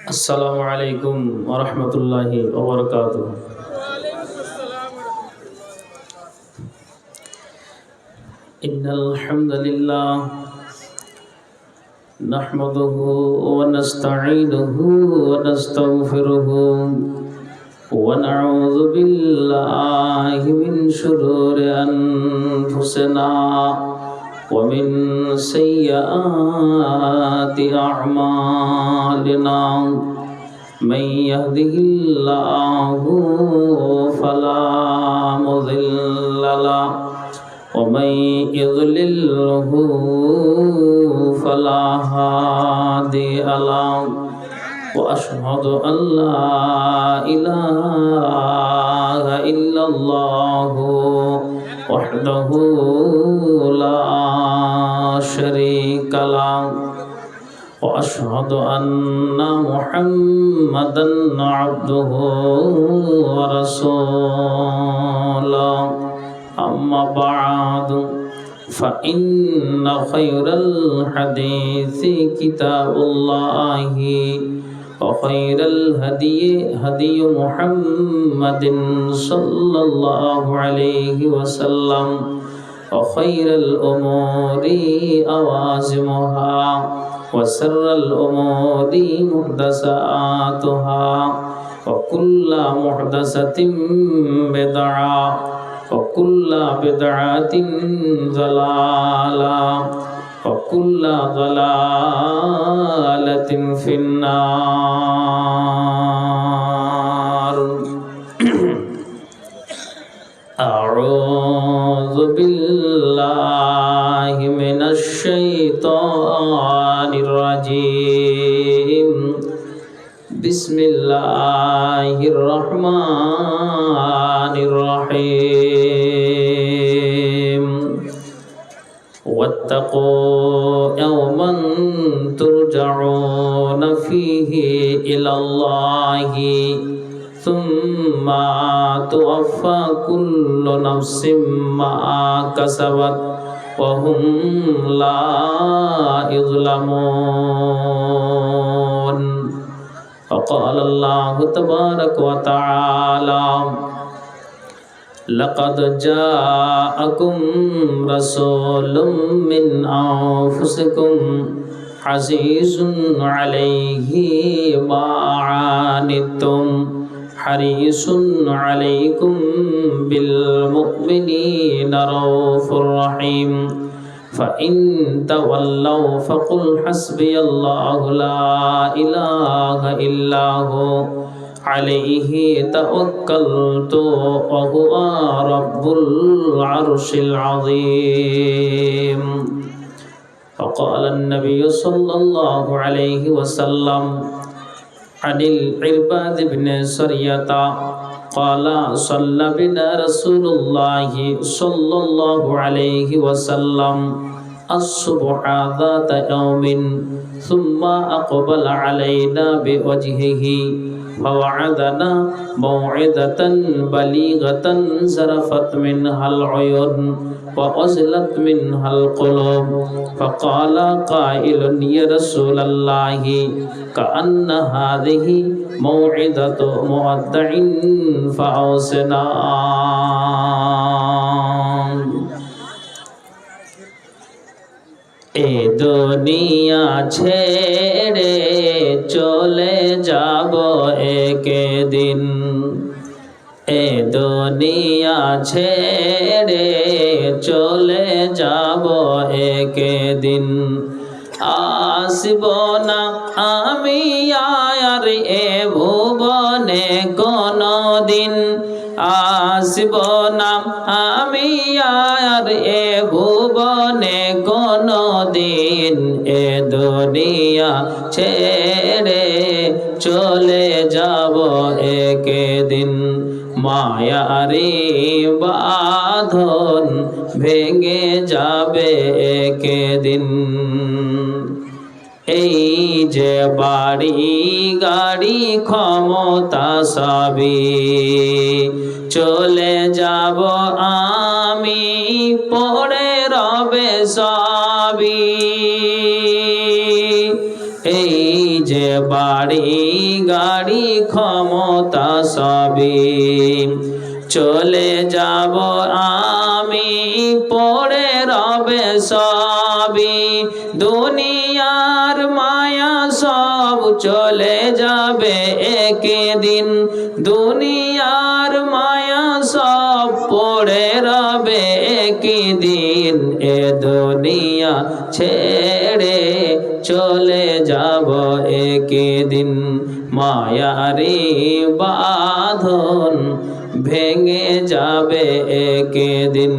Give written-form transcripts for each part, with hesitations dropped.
আসসালামু আলাইকুম ওয়া রাহমাতুল্লাহি ওয়া বারাকাতুহু। ইন্নাল হামদালিল্লাহ নাহমাদুহু ওয়া নাস্তাঈনুহু ওয়া নাস্তাগফিরুহু ওয়া নাউযু বিল্লাহি মিন শুরুরি আনফুসিনা ওয়া মিন সাইয়্যাতি আ'মালিনা। من يهده الله فلا مضل له ومن يضلله فلا هادي له وأشهد أن لا إله إلا الله وحده لا شريك له وأشهد أن محمدًا عبده ورسوله أما بعد فإن خير الحديث كتاب الله وخير الهدي هدي محمد صلى الله عليه وسلم وخير الأمور أوازمها وسر الأمور محدثاتها وكل محدثة بدعة وكل بدعة ضلالة وكل ضلالة في النار. أعوذ بالله من الشيطان الرجيم. بسم الله الرحمن الرحيم. واتقوا يوما ترجعون فيه إلى الله ثم توفى كل نفس ما كسبت وهم لا يظلمون. وقال الله تبارك وتعالى: لقد جاءكم رسول من أنفسكم عزيز عليه ما عنتم حريص عليكم بالمؤمنين رؤوف رحيم. فإن تولوا فقل حسبي الله لا إله إلا هو عليه توكلت وهو رب العرش العظيم. فقال النبي صلى الله عليه وسلم عن العرباض بن سرية قال: صلى بنا رسول الله صلى الله عليه وسلم الصبح ذات يوم ثم أقبل علينا بوجهه فوعدنا موعظة بليغة زرفت منها العيون وأزلت منها القلوب. فقال قائل: يا رسول الله كأن هذه موعظة مودع فأوصنا. এ দুনিয়া ছেড়ে চলে যাব একদিন, এ দুনিয়া ছেড়ে চলে যাব একদিন। আসব না আমি আর এ ভুবনে কোনদিন, আসব না আমি আর এ ভুবনে কোনদিন। এ দুনিয়া ছেড়ে চলে যাব একদিন। মায়ারি বাঁধন ভেঙে যাবে একদিন। এই যে বাড়ি গাড়ি ক্ষমতা সবই চলে যাব আমি, পড়ে রবে সবই। এই যে বাড়ি গাড়ি ক্ষমতা সবই চলে যাব আমি, পড়ে রবে সবই। দুনিয়ার মায়া সব চলে যাবে একদিন, দুনিয়ার মায়া সব পড়ে রবে একদিন। এ দুনিয়া ছেড়ে চলে যাব একদিন, মায়ারি বাঁধন ভেঙে যাবে একদিন।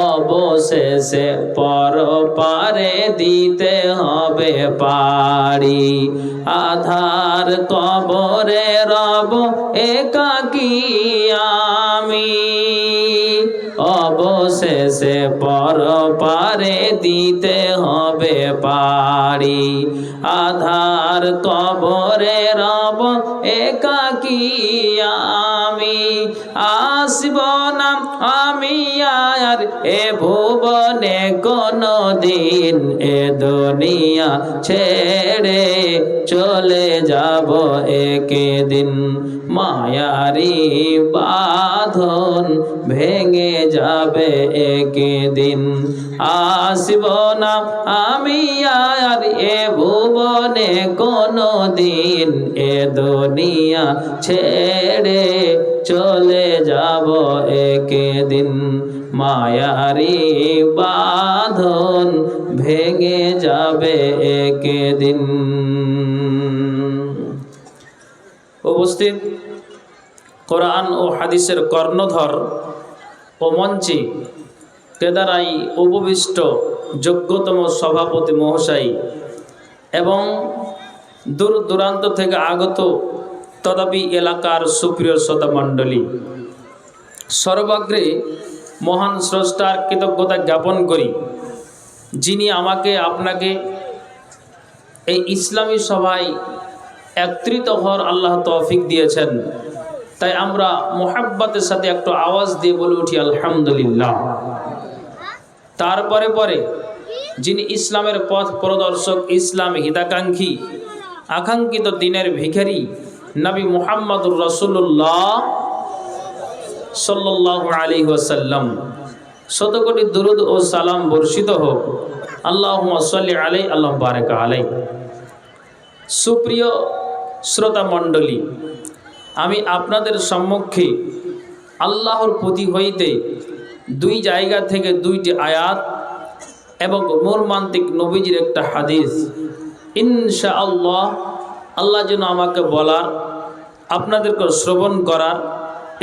অবশেষে পরপারে দিতে হবে পাড়ি, আধার কবরে রব একাকী আমি। অবশেষে পরপারে দিতে হবে পাড়ি, আধার কবরে রব একাকী আমি। আসব না আমি আর এ ভুবনে কোনো দিন, এ দুনিয়া ছেড়ে চলে যাব একদিন, মায়ারি বাঁধন ভেঙে যাবে একদিন। আসব না আমি আর এ ভুবনে কোনো দিন, এ দুনিয়া ছেড়ে চলে যাব একদিন, মায়ারি বাঁধন ভেঙে যাবে একদিন। উপস্থিত কোরআন ও হাদিসের কর্ণধর ও মঞ্চে কেদারাই উপবিষ্ট যোগ্যতম সভাপতি মহাশয় এবং দূর দূরান্ত থেকে আগত তদাপি এলাকার সুপ্রিয় শ্রোতা মণ্ডলী, সর্বাগ্রে মহান স্রষ্টার কৃতজ্ঞতা জ্ঞাপন করি, যিনি আমাকে আপনাকে এই ইসলামী সভায় একত্রিত হওয়ার আল্লাহ তৌফিক দিয়েছেন। তাই আমরা মোহাব্বতের সাথে একটু আওয়াজ দিয়ে বলে উঠি আলহামদুলিল্লাহ। তারপরে পরে যিনি ইসলামের পথ প্রদর্শক, ইসলাম হিতাকাঙ্ক্ষী, আকাঙ্ক্ষিত দিনের ভিখারি নবী মুহাম্মদুর রাসূলুল্লাহ সাল্লাল্লাহু আলাইহি ওয়াসাল্লাম, শতকোটি দুরূদ ও সালাম বর্ষিত হোক। আল্লাহুম্মা সাল্লি আলাইহি আল্লাহুম্মা বারিক আলাইহি। সুপ্রিয় শ্রোতা মণ্ডলী, আমি আপনাদের সম্মুখে আল্লাহর প্রতি হইতে দুই জায়গা থেকে দুইটি আয়াত এবং মর্মান্তিক নবীজির একটা হাদিস ইনশাআল্লাহ আল্লাহ যেন আমাকে বলার, আপনাদেরকে শ্রবণ করার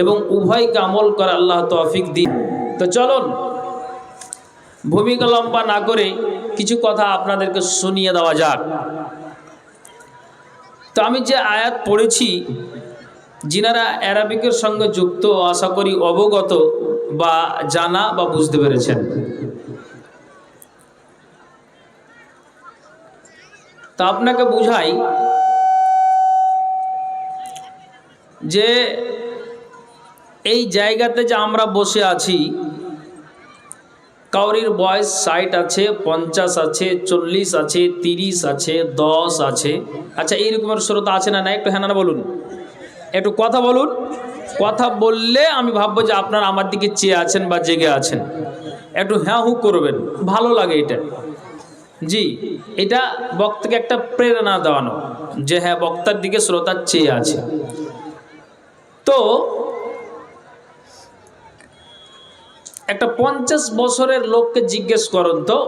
এবং উভয়কে আমল করার আল্লাহ তৌফিক দিন। তো চলুন ভূমিকা লম্বা না করে কিছু কথা আপনাদেরকে শুনিয়ে দেওয়া যাক। তো আমি যে আয়াত পড়েছি, যিনারা অ্যারাবিকের সঙ্গে যুক্ত আশা করি অবগত বা জানা বা বুঝতে পেরেছেন। তা আপনাকে বুঝাই যে এই জায়গাতে যে আমরা বসে আছি, কাউরির বয়স 60 আছে, 50 আছে, 40 আছে, 30 আছে, 10 আছে। আচ্ছা, এইরকমের শ্রোতা আছে না? একটু হ্যাঁ না বলুন, একটু কথা বলুন। কথা বললে আমি ভাববো যে আপনারা আমার দিকে চেয়ে আছেন বা জেগে আছেন। একটু হ্যাঁ হু করবেন, ভালো লাগে এটা। জি, এটা বক্তাকে একটা প্রেরণা দেওয়ানো যে হ্যাঁ, বক্তার দিকে শ্রোতা চেয়ে আছে। তো একটা 50 বছরের লোককে জিজ্ঞেস করুন তো,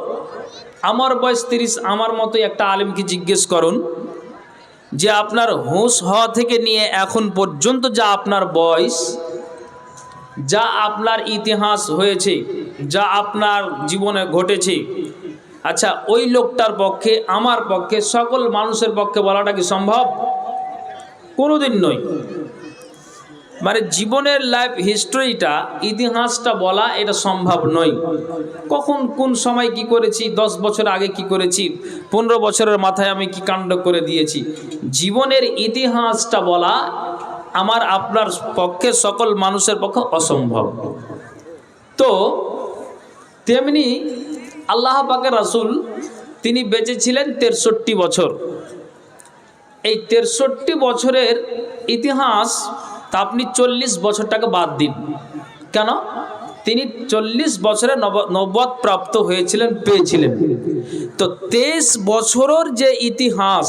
আমার বয়স 30, আমার মতো একটা আলেমকে জিজ্ঞেস করুন যে আপনার হুঁশ হওয়া থেকে নিয়ে এখন পর্যন্ত যা আপনার বয়স, যা আপনার ইতিহাস হয়েছে, যা আপনার জীবনে ঘটেছে, আচ্ছা ওই লোকটার পক্ষে, আমার পক্ষে, সকল মানুষের পক্ষে বলাটা কি সম্ভব? কোনোদিন নয়। মানে জীবনের লাইফ হিস্ট্রিটা, ইতিহাসটা বলা এটা সম্ভব নয়। কখন কোন সময় কি করেছি, 10 বছর আগে কি করেছি, 15 বছরের মাথায় আমি কি কাণ্ড করে দিয়েছি, জীবনের ইতিহাসটা বলা আমার আপনার পক্ষে, সকল মানুষের পক্ষে অসম্ভব। তো তেমনি আল্লাহ পাকের রাসূল তিনি বেঁচে ছিলেন 63 বছর। এই 63 বছরের ইতিহাস তা আপনি 40 বছরটাকে বাদ দিন। কেন? তিনি 40 বছরে নবুয়ত প্রাপ্ত হয়েছিলেন, পেয়েছিলেন। তো 23 বছরের যে ইতিহাস,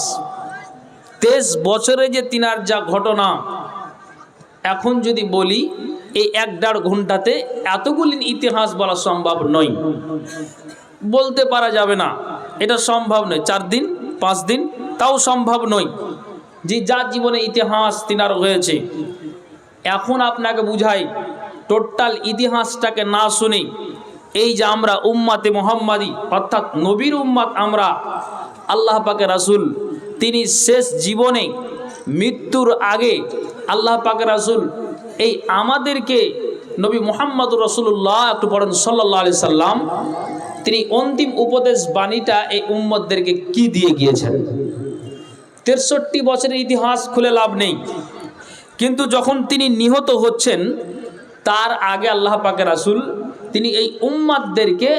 23 বছরে যে তিনার যা ঘটনা, এখন যদি বলি এই 1-1.5 ঘন্টাতে এতগুলি ইতিহাস বলা সম্ভব নয়, বলতে পারা যাবে না, এটা সম্ভব নয়। 4 দিন 5 দিন তাও সম্ভব নয় যে যার জীবনে ইতিহাস তিনার হয়েছে। এখন আপনাকে বুঝাই, টোটাল ইতিহাসটাকে না শুনে এই যে আমরা উম্মাতে মুহাম্মাদি অর্থাৎ নবীর উম্মাত, আমরা আল্লাহ পাকের রাসূল তিনি শেষ জীবনে মৃত্যুর আগে আল্লাহ পাকের রাসূল এই আমাদেরকে নবী মুহাম্মদুর রাসূলুল্লাহ, একটু পড়েন সাল্লাল্লাহু আলাইহি সাল্লাম, তিনি অন্তিম উপদেশ বাণীটা এই উম্মতদেরকে কি দিয়ে গিয়েছেন। 63 বছরের ইতিহাস খুলে লাভ নেই। কিন্তু যখন তিনি নিহত হচ্ছেন তার আগে আল্লাহ পাকের রাসূল তিনি এই উম্মতদেরকে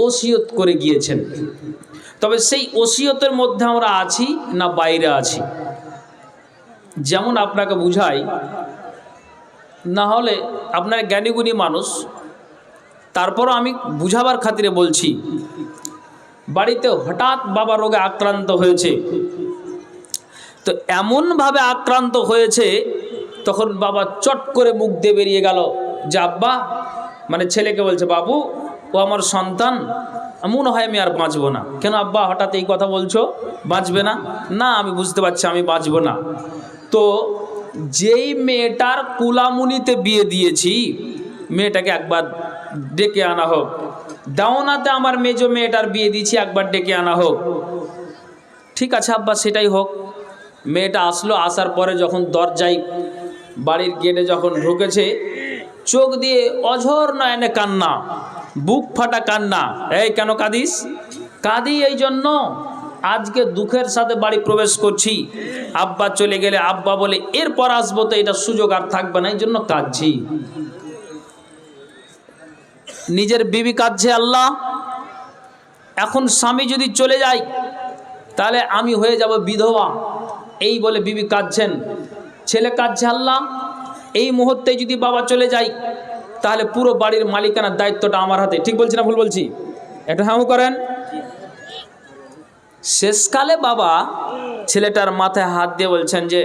ওসিয়ত করে গিয়েছেন। তবে সেই ওসিয়তের মধ্যে আমরা আছি না বাইরে আছি? যেমন আপনাকে বুঝাই, না হলে আপনার জ্ঞানীগুণী মানুষ, তারপরও আমি বুঝাবার খাতিরে বলছি। বাড়িতে হঠাৎ বাবা রোগে আক্রান্ত হয়েছে, তো এমনভাবে আক্রান্ত হয়েছে তখন বাবা চট করে মুখ দিয়ে বেরিয়ে গেল যে আব্বা, মানে ছেলেকে বলছে, বাবু ও আমার সন্তান, মনে হয় আমি আর বাঁচবো না। কেন আব্বা হঠাৎ এই কথা বলছো, বাঁচবে না? না, আমি বুঝতে পারছি আমি বাঁচবো না। তো যেই মেয়েটার কুলামুনিতে বিয়ে দিয়েছি, মেয়েটাকে একবার ডেকে আনা হোক। দাওনাতে আমার মেজো মেয়েটার বিয়ে দিয়েছি, একবার ডেকে আনা হোক। ঠিক আছে আব্বা, সেটাই হোক। মেয়েটা আসলো, আসার পরে যখন দরজায় বাড়ির গেটে যখন ঢুকেছে, চোখ দিয়ে অঝর নয়নে কান্না, বুক ফাটা কান্না। এই কেন কাঁদিস? কাঁদি এই জন্য, আজকে দুঃখের সাথে বাড়ি প্রবেশ করছি, আব্বা চলে গেলে আব্বা বলে এরপর আসবো, তো এটা সুযোগ আর থাকবে না, এই জন্য কাঁদছি। নিজের বিবি কাঁদছে, আল্লাহ এখন স্বামী যদি চলে যায় তাহলে আমি হয়ে যাব বিধবা, এই বলে বিবি কাঁদছেন। ছেলে কাঁদছে, আল্লাহ এই মুহূর্তে যদি বাবা চলে যায় তাহলে পুরো বাড়ির মালিকানার দায়িত্বটা আমার হাতে। ঠিক বলছি না ভুল বলছি? একটু হাউ করেন। শেষকালে বাবা ছেলেটার মাথায় হাত দিয়ে বলছেন যে,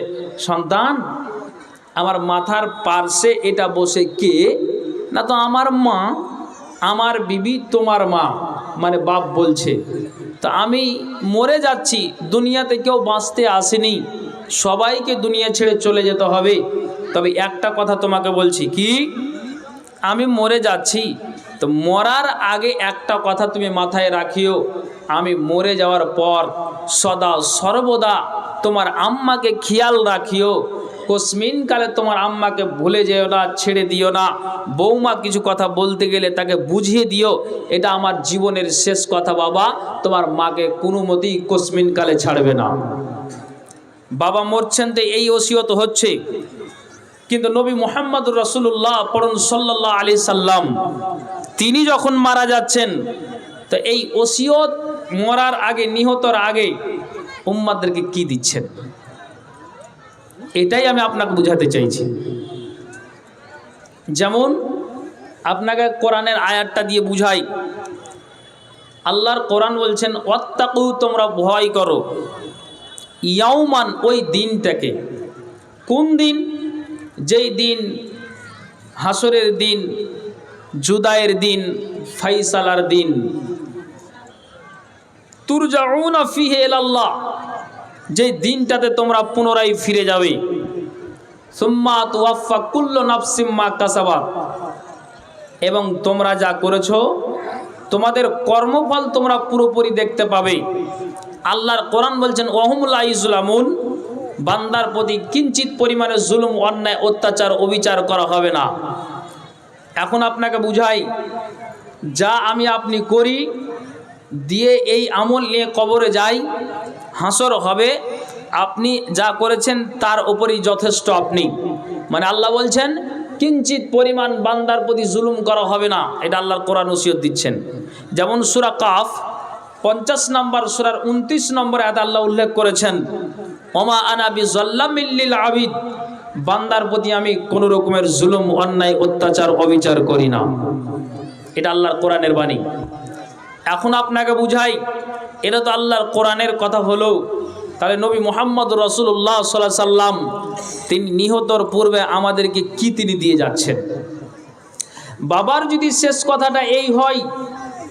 সন্তান আমার মাথার পার্শ্বে এটা বসে কে? না তো আমার মা, আমার বিবি তোমার মা, মানে বাপ বলছে। তো আমি মরে যাচ্ছি, দুনিয়াতে কেউ বাঁচতে আসেনি, সবাইকে দুনিয়া ছেড়ে চলে যেতে হবে। তবে একটা কথা তোমাকে বলছি, কি? আমি মরে যাচ্ছি, তো মরার আগে একটা কথা তুমি মাথায় রাখিও, আমি মরে যাওয়ার পর সদা সর্বদা তোমার আম্মাকে খেয়াল রাখিও, কোসমিন কালে তোমার আম্মাকে ভুলে যেও না, ছেড়ে দিও না। বৌমা কিছু কথা বলতে গেলে তাকে বুঝিয়ে দিও, এটা আমার জীবনের শেষ কথা বাবা, তোমার মাকে কোনো মতেই কোসমিন কালে ছাড়বে না। বাবা মরছেন তো এই ওসিয়ত হচ্ছে। কিন্তু নবী মুহাম্মদুর রাসূলুল্লাহ পড়ুন সাল্লাল্লাহু আলাইহি সাল্লাম, তিনি যখন মারা যাচ্ছেন, তো এই ওসিয়ত মরার আগে, নিহতর আগে উম্মাদেরকে কি দিচ্ছেন, এটাই আমি আপনাকে বুঝাতে চাইছি। যেমন আপনাকে কোরআনের আয়াতটা দিয়ে বুঝাই। আল্লাহর কোরআন বলছেন, ওয়াত্তাকু, তোমরা ভয় করো, ইয়াউমান, ওই দিনটাকে। কোন দিন? যেই দিন হাসরের দিন, জুদায়ের দিন, ফাইসালার দিন। তুরজাউনা ফিহি ইলাল্লাহ, যেই দিনটাতে তোমরা পুনরায় ফিরে যাবে। সুম্মা তুওয়াফা কুল্লু নাফসিম মা কাসাবাত, এবং তোমরা যা করেছো তোমাদের কর্মফল তোমরা পুরোপুরি দেখতে পাবে। আল্লাহর কোরআন বলছেন, ওয়াহুম লা ইজলামুন, বান্দার প্রতি কিঞ্চিত পরিমাণে জুলুম, অন্যায়, অত্যাচার, অবিচার করা হবে না। এখন আপনাকে বুঝাই, যা আমি আপনি করি দিয়ে এই আমল নিয়ে কবরে যাই, হাসর হবে, আপনি যা করেছেন তার উপরই যথেষ্ট আপনি। মানে আল্লাহ বলছেন কিঞ্চিত পরিমাণ বান্দার প্রতি জুলুম করা হবে না, এটা আল্লাহর কোরআন ওসিয়ত দিচ্ছেন। যেমন সূরা কাফ 50 নম্বর সূরার 29 নম্বর আয়াতে আল্লাহ উল্লেখ করেছেন, ওমা আনা বিযাল্লামিল লিল আবিদ, বান্দার প্রতি আমি কোন রকমের জুলুম, অন্যায়, অত্যাচার, অবিচার করি না। এটা আল্লাহর কোরআনের বাণী। এখন আপনাকে বুঝাই, এটা তো আল্লাহর কোরআনের কথা হলো, তাহলে নবী মুহাম্মদ রাসূলুল্লাহ সাল্লাল্লাহু আলাইহি সাল্লাম তিনি নিহতর পূর্বে আমাদেরকে কি তিনি দিয়ে যাচ্ছেন? বাবার যদি শেষ কথাটা এই হয়,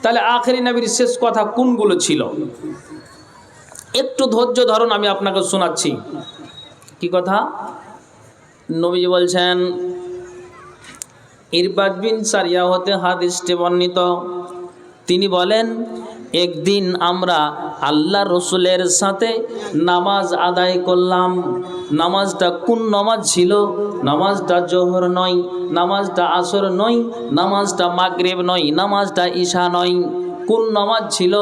তাহলে আখেরি নবীর শেষ কথা কোনগুলো ছিল? একটু ধৈর্য ধরুন, আমি আপনাকে শোনাচ্ছি। কি কথা? নবীজি বলছেন, ইরবাদ বিন সারিয়া হতে হাদিসটি বর্ণিত, তিনি বলেন, একদিন আমরা আল্লাহ রসুলের সাথে নামাজ আদায় করলাম। নামাজটা কোন নামাজ ছিল? নামাজটা জোহর নয়, নামাজটা আসর নয়, নামাজটা মাগরিব নয়, নামাজটা ঈশা নয়। কোন নামাজ ছিল?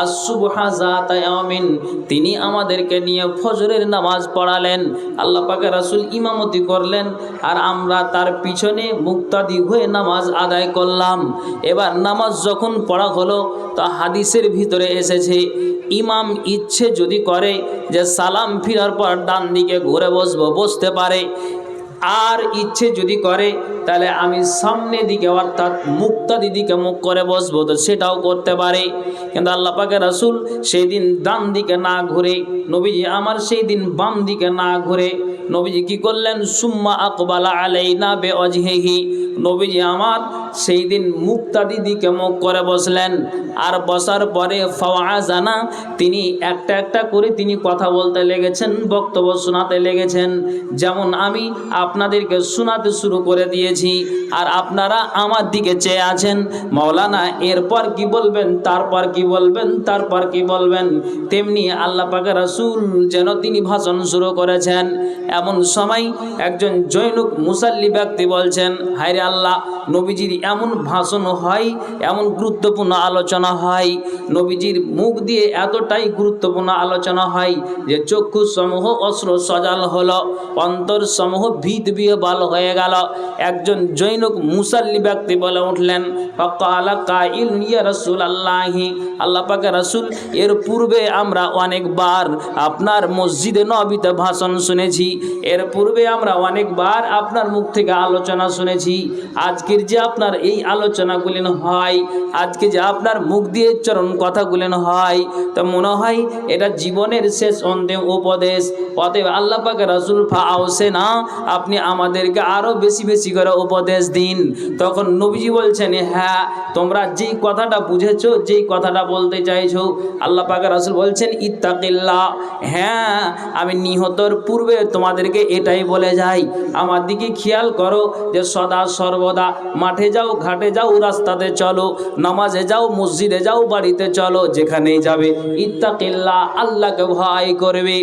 আসুবহা যাতা ইয়ামিন। তিনি আমাদেরকে নিয়ে ফজরের নামাজ পড়ালেন, আল্লাহ পাকের রাসূল ইমামতি করলেন, আর আমরা তার পিছনে মুক্তাদি হয়ে নামাজ আদায় করলাম। এবার নামাজ যখন পড়া হলো, তা হাদিসের ভিতরে এসেছে, ইমাম ইচ্ছে যদি করে যে সালাম ফিরার পর ডান দিকে ঘুরে বসতে পারে, আর ইচ্ছে যদি করে তাহলে আমি সামনে দিকে অর্থাৎ মুক্তাদি দিকে মুখ করে বসবো, তো সেটাও করতে পারে। কিন্তু আল্লাহ পাকের রাসূল সেই দিন ডান দিকে না ঘুরে, নবীজি আমার সেই দিন বাম দিকে না ঘুরে নবীজি কি করলেন? সুম্মা আকবালা আলাইনা বিওয়াজহিহি, নবীজি আমার সেই দিন মুক্তাদি দিকে মুখ করে বসলেন। আর বসার পরে ফাওয়াজানা, তিনি একটা একটা করে তিনি কথা বলতে লেগেছেন, বক্তব্য শোনাতে লেগেছেন। যেমন আমি আপনাদেরকে শোনাতে শুরু করে দিয়েছি, আর আপনারা আমার দিকে চেয়ে আছেন, মাওলানা এরপর কি বলবেন, তারপর কি বলবেন, তারপর কি বলবেন। তেমনি আল্লাহ পাকের রাসূল যেন তিনি ভাষণ শুরু করেছেন। এমন সময় একজন জৈনুক মুসাল্লি ব্যক্তি বলছেন, হায়রে আল্লাহ, নবীজির এমন ভাষণ হয়, এমন গুরুত্বপূর্ণ আলোচনা হয়, নবীজির মুখ দিয়ে এতটাই গুরুত্বপূর্ণ আলোচনা হয় যে চক্ষু সমূহ অশ্র সজাল হলো, অন্তর সমূহ ভীত বিহ্বল হয়ে গেল। একজন জৈনুক মুসাল্লি ব্যক্তি বলে উঠলেন, ফাকালা কাইলুন ইয়া রাসূলুল্লাহি, আল্লাহ পাকের রাসূল, এর পূর্বে আমরা অনেকবার আপনার মসজিদে নববীতে ভাষণ শুনেছি, এর পূর্বে আমরা অনেকবার আপনার মুখ থেকে আলোচনা শুনেছি। আজকের যে আপনার এই আলোচনাগুলি হয়, আজকে যে আপনার মুখ দিয়ে চরণ কথাগুলি হয়, তা মনে হয় এটা জীবনের শেষ অন্তিম উপদেশ। অতএব আল্লাহ পাকের রাসূল ফাআউসে না, আপনি আমাদেরকে আরো বেশি বেশি করে উপদেশ দিন। তখন নবীজি বলছেন, হ্যাঁ, তোমরা যেই কথাটা বুঝেছো, যেই কথাটা বলতে চাইছো, আল্লাহ পাকের রাসূল বলছেন ইত্তাকিল্লাহ, হ্যাঁ, আমি নিহতর পূর্বে তোমাদেরকে এটাই বলে যাই, আমার দিকে খেয়াল করো যে সদা সর্বদা মাঠে যাও, ঘাটে যাও, রাস্তাতে চলো, নামাজে যাও, মসজিদে যাও, বাড়িতে চলো, যেখানেই যাবে ইত্তাকিল্লাহ, আল্লাহকে ভয় করবে,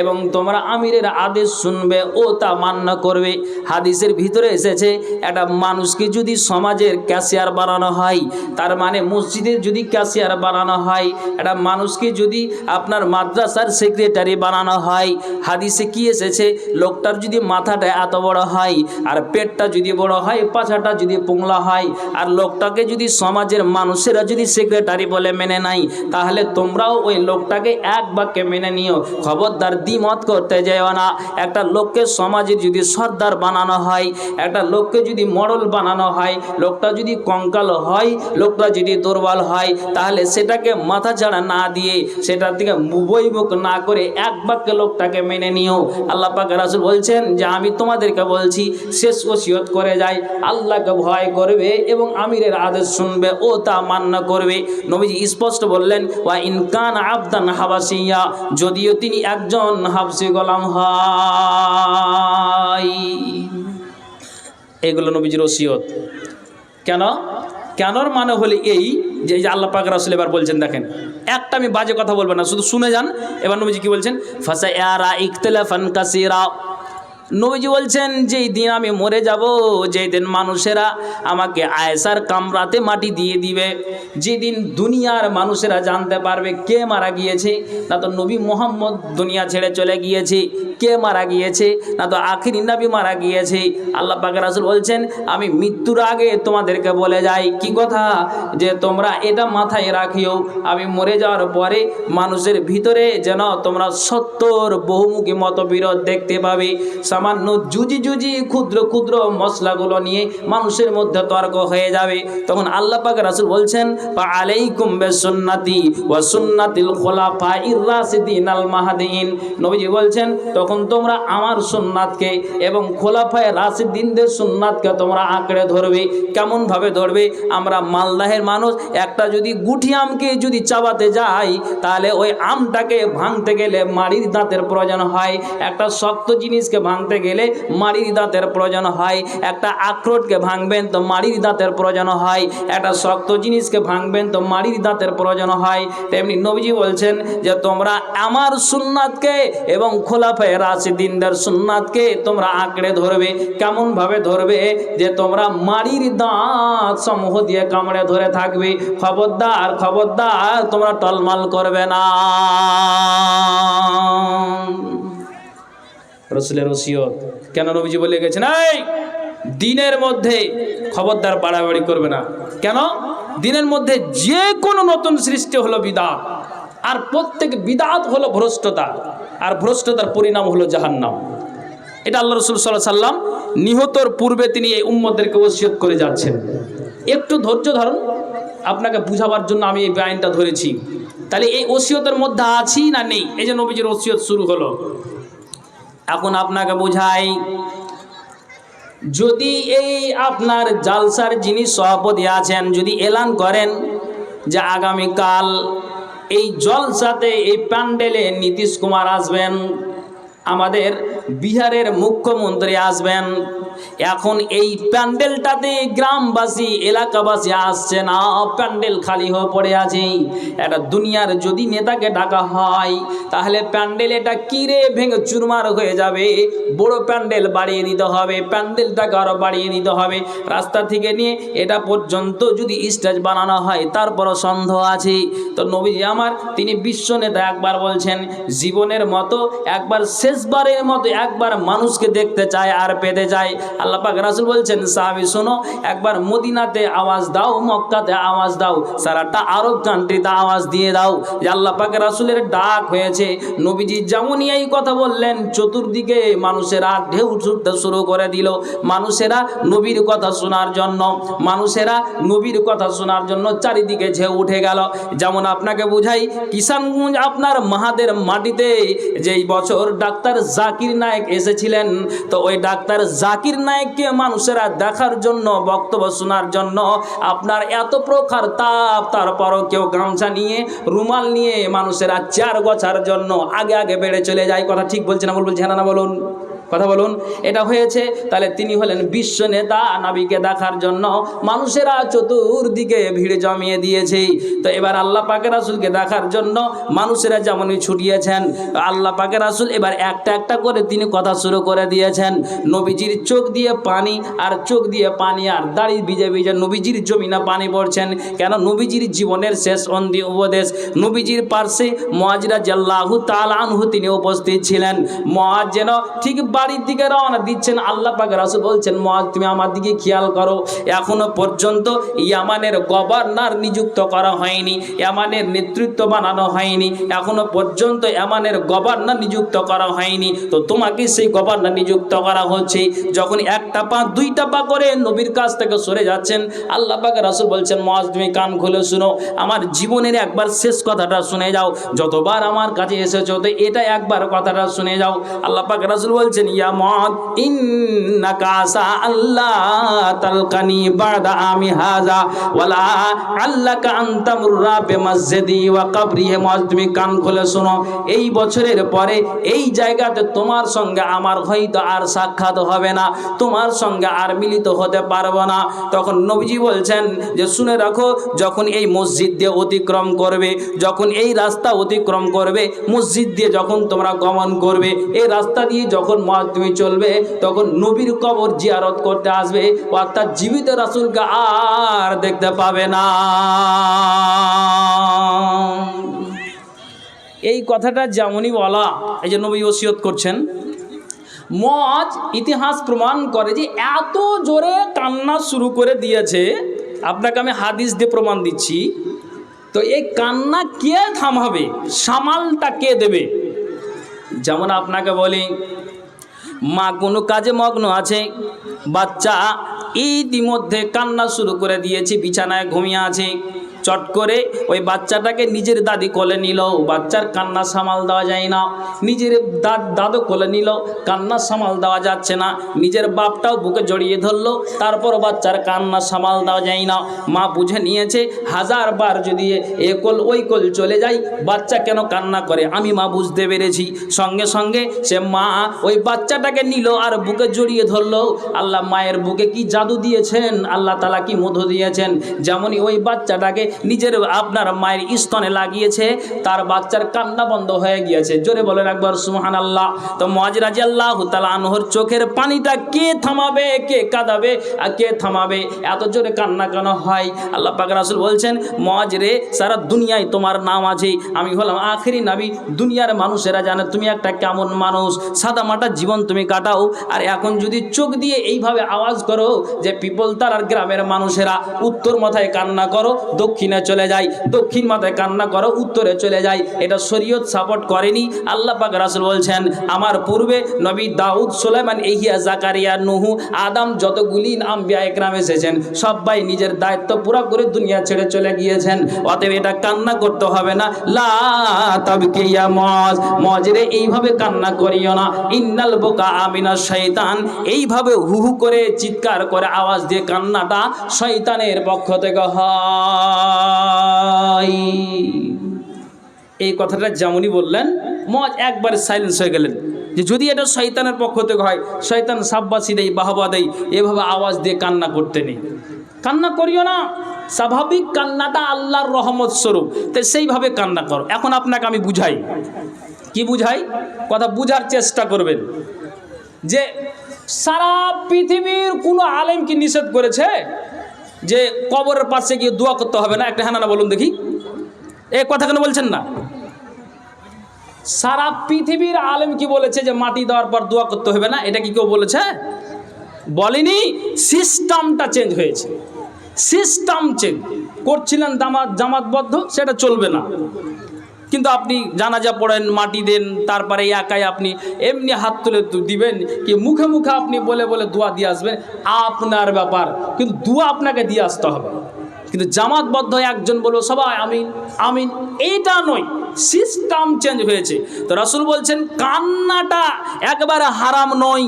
এবং তোমরা আমিরের আদেশ শুনবে ও তা মান্য করবে। হাদিসের ভিতরে এসেছে, একটা মানুষকে যদি সমাজের ক্যাশিয়ার বানানো হয়, তার মানে মসজিদের যদি ক্যাশিয়ার বানানো হয়, একটা মানুষকে যদি আপনার মাদ্রাসার সেক্রেটারি বানানো হয়, হাদিসে কি এসেছে, লোকটার যদি মাথাটা এত বড় হয়, আর পেটটা যদি বড় হয়, পাছাটা যদি পোংলা হয়, আর লোকটাকে যদি সমাজের মানুষেরা যদি সেক্রেটারি বলে মেনে নেয়, তাহলে তোমরাও ওই লোকটাকে এক বাক্যে মেনে নিও, খবরদার দ্বিমত করতে যেও না। একটা লোককে সমাজের যদি সর্দার বানানো হয়, একটা লোককে যদি মডল বানানো হয়, লোকটা যদি কঙ্কাল হয়, লোকটা যদি দুর্বল হয়, তাহলে সেটাকে মাথা ছাড়া না দিয়ে, সেটার দিকে বইমুখ না করে এক বাক্যে লোকটাকে মেনে নিও। আল্লাহ পাক রাসূল বলছেন যে আমি তোমাদেরকে বলছি, শেষ ওসিয়ত করে যাই, আল্লাহকে ভয় করবে এবং আমিরের আদেশ শুনবে ও তা মান্য করবে। নবীজি স্পষ্ট বললেন, ওয়া ইন কান আবদান হাবাসিয়া, যদিও তিনি একজন হাবশি গোলাম হয়। এগুলো নবীজির ওসিয়ত। কেন? কেনর মানে হলে এই যে আল্লাহ পাক রাসূল এবার বলছেন, দেখেন, একটা আমি বাজে কথা বলবো না, শুধু শুনে যান। এবার নবীজি কি বলছেন, ফাসায়ারা ইখতিলাফান কাসীরা, নবীজি বলছেন যেই দিন আমি মরে যাব, যেই দিন মানুষেরা আমাকে আয়েশার কামরাতে মাটি দিয়ে দিবে, যেদিন দুনিয়ার মানুষেরা জানতে পারবে কে মারা গিয়েছে, না তো নবী মোহাম্মদ দুনিয়া ছেড়ে চলে গিয়েছে, কে মারা গিয়েছে, না তো আখির নবী মারা গিয়েছে। আল্লাহ পাক রাসূল বলছেন আমি মৃত্যুর আগে তোমাদেরকে বলে যাই কি কথা, যে তোমরা এটা মাথায় রাখিও, আমি মরে যাওয়ার পরে মানুষের ভিতরে যেন তোমরা সত্যর বহুমুখী মতবিরোধ দেখতে পাবে। সামান্য জুজি ক্ষুদ্র ক্ষুদ্র মশলাগুলো নিয়ে মানুষের মধ্যে তর্ক হয়ে যাবে। তখন আল্লাহ পাক রাসূল বলছেন ফা আলাইকুম বিসুন্নতি ওয়া সুন্নাতিল খুলাফাইর রাশিদিন আল মাহদিন। নবীজি বলছেন তখন তোমরা আমার সুন্নাতকে এবং খোলাফায়ে রাশিদিনদের সুন্নাতকে তোমরা আঁকড়ে ধরবে। কেমন ভাবে ধরবে? আমরা মালদাহের মানুষ, একটা যদি গুঠি আমকে যদি চাবাতে যাই তাহলে ওই আমটাকে ভাঙতে গেলে মাড়ির দাঁতের প্রয়োজন হয়, একটা শক্ত জিনিসকে ভাঙতে গেলে মাড়ির দাঁতের প্রয়োজন হয়, একটা আখরোটকে ভাঙবেন তো মাড়ির দাঁতের প্রয়োজন হয়, একটা শক্ত জিনিসকে ভাঙবেন তো মাড়ির দাঁতের প্রয়োজন হয়। তেমনি নবীজি বলছেন যে তোমরা আমার সুন্নাতকে এবং খোলাফায়ে রাশিদিনদের সুন্নাতকে তোমরা আঁকড়ে ধরবে। কেমন ভাবে ধরবে? যে তোমরা মাড়ির দাঁত সমূহ দিয়ে কামড়ে ধরে থাকবে। খবরদার খবরদার তোমরা টলমাল করবে না। রাসূলের ওসিয়ত কেন নবীজি বলে গেছেন এই দিনের মধ্যে খবরদার বাড়াবাড়ি করবে না। কেন? দিনের মধ্যে যে কোনো নতুন সৃষ্টি হলো বিদআত, আর প্রত্যেক বিদআত হলো ভ্রষ্টতা, আর ভ্রষ্টতার পরিণাম হলো জাহান্নাম। এটা আল্লাহ রাসূল সাল্লাল্লাহু আলাইহি সাল্লাম নিহতর পূর্বে তিনি এই উম্মতদেরকে ওসিয়ত করে যাচ্ছেন। একটু ধৈর্য ধরুন, আপনাকে বুঝাবার জন্য আমি এই আইনটা ধরেছি। তাহলে এই ওসিয়তের মধ্যে আছি না নেই? এই যে নবীজির ওসিয়ত শুরু হলো। এখন আপনাকে বুঝাই, যদি এই আপনার জালসার যিনি সভাপতি আছেন যদি এলান করেন যে আগামীকাল এই জলসাতে এই প্যান্ডেলে নীতিশ কুমার আসবেন, আমাদের বিহারের মুখ্যমন্ত্রী আসবেন, এখন এই প্যান্ডেলটাতে গ্রামবাসী এলাকাবাসী আসছে না, প্যান্ডেল খালি হয়ে পড়ে আছে, একটা দুনিয়ার যদি নেতাকে ডাকা হয় তাহলে প্যান্ডেল এটা কিরে ভেঙে চুরমার হয়ে যাবে, বড় প্যান্ডেল বাড়িয়ে দিতে হবে, প্যান্ডেলটাকে আরও বাড়িয়ে দিতে হবে, রাস্তা থেকে নিয়ে এটা পর্যন্ত যদি স্টেজ বানানো হয় তারপরও সন্দেহ আছে। তো নবীজি আমার তিনি বিশ্ব নেতা একবার বলছেন জীবনের মতো একবার শেষবারের মতো একবার মানুষকে দেখতে চায় আর পেতে চায়। আল্লাহ পাক রাসূল বলছেন সাহাবী শোনো, একবার মদিনাতে আওয়াজ দাও, মক্কাতে আওয়াজ দাও, সারাটা আরব কান্ট্রিতে আওয়াজ দিয়ে দাও যে আল্লাহ পাক রাসূলের ডাক হয়েছে। নবীজি যেমনই এই কথা বললেন চতুর্দিকে মানুষেরা ঢেউ ছুটতে শুরু করে দিল, মানুষেরা নবীর কথা শোনার জন্য, মানুষেরা নবীর কথা শোনার জন্য চারিদিকে ঝেউ উঠে গেল। যেমন আপনাকে বুঝাই, কিষানগঞ্জ আপনার মাহাদের মাটিতে যেই বছর ডাক্তার জাকির নায়েক এসেছিলেন, তো ওই ডাক্তার জাকির নায়েককে মানুষেরা দেখার জন্য, বক্তব্য শোনার জন্য আপনার এত প্রকার তাপ, তারপরও কেউ গামছা নিয়ে রুমাল নিয়ে মানুষেরা চেয়ার গোছার জন্য আগে আগে বেড়ে চলে যায়। কথা ঠিক বলছে না বলছে না বলুন, কথা বলুন। এটা হয়েছে, তাহলে তিনি হলেন বিশ্ব নেতা, নবীকে দেখার জন্য মানুষেরা চতুর্দিকে ভিড় জমিয়ে দিয়েছে। তো এবার আল্লাহ পাকের রাসূলকে দেখার জন্য মানুষেরা যেমনই ছুটিয়েছেন, আল্লাহ পাকের রাসূল এবার একটা একটা করে তিনি কথা শুরু করে দিয়েছেন। নবীজির চোখ দিয়ে পানি আর চোখ দিয়ে পানি আর দাড়ি ভিজে ভিজে নবীজির জমিনা পানি পড়ছেন। কেন? নবীজির জীবনের শেষ অন্তিম উপদেশ। নবীজির পার্শ্বে মুআজ রাদিয়াল্লাহু তাআলা আনহু তিনি উপস্থিত ছিলেন। মুআজ যেন ঠিক বাড়ির দিকে রওনা দিচ্ছেন, আল্লাহ পাক রাসূল বলছেন মুআজ তুমি আমার দিকে খেয়াল করো, এখনো পর্যন্ত ইয়ামানের গভর্নর নিযুক্ত করা হয়নি, ইয়ামানের নেতৃত্ব বানানো হয়নি, এখনো পর্যন্ত ইয়ামানের গভর্নর নিযুক্ত করা হয়নি, তো তোমাকে সেই গভর্নর নিযুক্ত করা হচ্ছে। যখন একটা পা দুইটা পা করে নবীর কাছ থেকে সরে যাচ্ছেন, আল্লাহ পাক রাসূল বলছেন মুআজ তুমি কান খুলে শুনো, আমার জীবনের একবার শেষ কথাটা শুনে যাও, যতবার আমার কাছে এসেছো তো এটা একবার কথাটা শুনে যাও। আল্লাহ পাক রাসূল বলছেন ইয়া মুআদ ইন্নাকা আসা আল্লাহ তালকানি বাদা আমি হাযা ওয়ালা আল্লাকা আনতা মুররা বিমাসজিদি ওয়া কবরি। মুআজ তুমি কান খুলে শোনো, এই বছরের পরে এই জায়গাতে তোমার সঙ্গে আমার হয়তো আর সাক্ষাৎ হবে না, তোমার সঙ্গে আর মিলিত হতে পারবো না। তখন নবীজি বলছেন যে শুনে রাখো, যখন এই মসজিদ দিয়ে অতিক্রম করবে, যখন এই রাস্তা অতিক্রম করবে, মসজিদ দিয়ে যখন তোমরা গমন করবে, এই রাস্তা দিয়ে যখন মজ তুমি চলবে, তখন নবীর কবর জিয়ারত করতে আসবে, অর্থাৎ জীবিত রাসূলকে আর দেখতে পাবে না। এই কথাটা যেমনই বলা, এই যে নবী ওসিয়ত করছেন। মজ ইতিহাস প্রমাণ করে যে এত জোরে কান্না শুরু করে দিয়েছে, আপনাকে আমি হাদিস দিয়ে প্রমাণ দিচ্ছি। তো এই কান্না কে থামাবে, সামালটা কে দেবে? যেমন আপনাকে বলি, মা কোনো কাজে মগ্ন আছে, বাচ্চা ইতিমধ্যে কান্না শুরু করে দিয়েছে, বিছানায় ঘুমিয়ে আছে, চট করে ওই বাচ্চাটাকে নিজের দাদি কোলে নিল, বাচ্চার কান্না সামাল দেওয়া যায় না। নিজের দাদু কোলে নিল, কান্না সামাল দেওয়া যাচ্ছে না। নিজের বাপটাও বুকে জড়িয়ে ধরলো, তারপর বাচ্চার কান্না সামাল দেওয়া যায় না। মা বুঝে নিয়েছে, হাজারবার যদি এ কোল ওই কোল চলে যায়, বাচ্চা কেন কান্না করে, আমি মা বুঝতে পেরেছি। সঙ্গে সঙ্গে সে মা ওই বাচ্চাটাকে নিল আর বুকে জড়িয়ে ধরলো। আল্লাহ মায়ের বুকে কি জাদু দিয়েছেন, আল্লাহ তাআলা কি মধু দিয়েছেন। যেমনই ওই বাচ্চাটাকে নিজের আপনার মায়ের স্তনে লাগিয়েছে, তার বাচ্চার কান্না বন্ধ হয়ে গিয়েছে। জোরে বলেন একবার সুবহানাল্লাহ। তো মুআজ রাদিয়াল্লাহু তাআলা আনহুর চোখের পানিটা কে থামাবে, কে কাঁদাবে আর কে থামাবে? এত জোরে কান্না কেন হয়? আল্লাহ পাক রাসূল বলছেন, মুআজ রে, সারা দুনিয়ায় তোমার নাম আছে, আমি হলাম আখেরি নবী। দুনিয়ার মানুষেরা জানে তুমি একটা কেমন মানুষ, সাদামাটা জীবন তুমি কাটাও। আর এখন যদি চোখ দিয়ে এইভাবে আওয়াজ করো যে পিপলতারার গ্রামের মানুষেরা উত্তর মাথায় কান্না করো, দক্ষিণে চলে যায়, দক্ষিণ মাথায় কান্না করো, উত্তরে চলে যায়, এটা শরীয়ত সাপোর্ট করেনি। আল্লাহ পাক রাসূল বলছেন, আমার পূর্বে নবী দাউদ, সুলাইমান, ইহইয়া, জাকারিয়া, নূহ, আদম, যতগুলি আম্বিয়া একরাম এসেছেন, সবাই নিজের দায়িত্ব পুরা করে দুনিয়া ছেড়ে চলে গিয়েছেন। অতএব এটা কান্না করতে হবে না। লা তাবকি ইয়া মুআজ, মুআজ রে, এইভাবে কান্না করিও না। ইন্নাল বুকা আমিনাশ শাইতান, এইভাবে হু হু করে চিৎকার করে আওয়াজ দিয়ে কান্নাটা শয়তানের পক্ষ থেকে হয়। এই কথাটা যেমনই বললেন, মুআজ একবার সাইলেন্স হয়ে গেলেন যে যদি এটা শয়তানের পক্ষ থেকে হয়, শয়তান সাব্বাসি দেই, বাহবা দেই, এভাবে আওয়াজ দিয়ে কান্না করতে নেই। কান্না করিও না, স্বাভাবিক কান্নাটা আল্লাহর রহমত স্বরূপ, তাই সেইভাবে কান্না করো। এখন আপনাকে আমি বুঝাই, কি বুঝাই, কথা বুঝার চেষ্টা করবেন। যে সারা পৃথিবীর কোনো আলেম কি নিষেধ করেছে যে কবরের পাশে গিয়ে দোয়া করতে হবে না? একটা হ্যাঁ না বলুন দেখি, এই কথা কেন বলছেন না? সারা পৃথিবীর আলেম কি বলেছে যে মাটি দেওয়ার পর দোয়া করতে হবে না? এটা কি কেউ বলেছে? বলেনি। সিস্টেমটা চেঞ্জ হয়েছে, সিস্টেম চেঞ্জ করছিলেন জামাতবদ্ধ, সেটা চলবে না। কিন্তু আপনি জানাজা পড়েন, মাটি দেন, তারপরে একাই আপনি এমনি হাত তুলে দিবেন, কি মুখে মুখে আপনি বলে বলে দোয়া দিয়ে আসবেন, আপনার ব্যাপার, কিন্তু দোয়া আপনাকে দিয়ে আসতে হবে। কিন্তু জামাতবদ্ধ একজন বলবো সবাই আমিন আমিন, এইটা নয়, সিস্টেম চেঞ্জ হয়েছে। তো রাসূল বলছেন কান্নাটা একবারে হারাম নয়,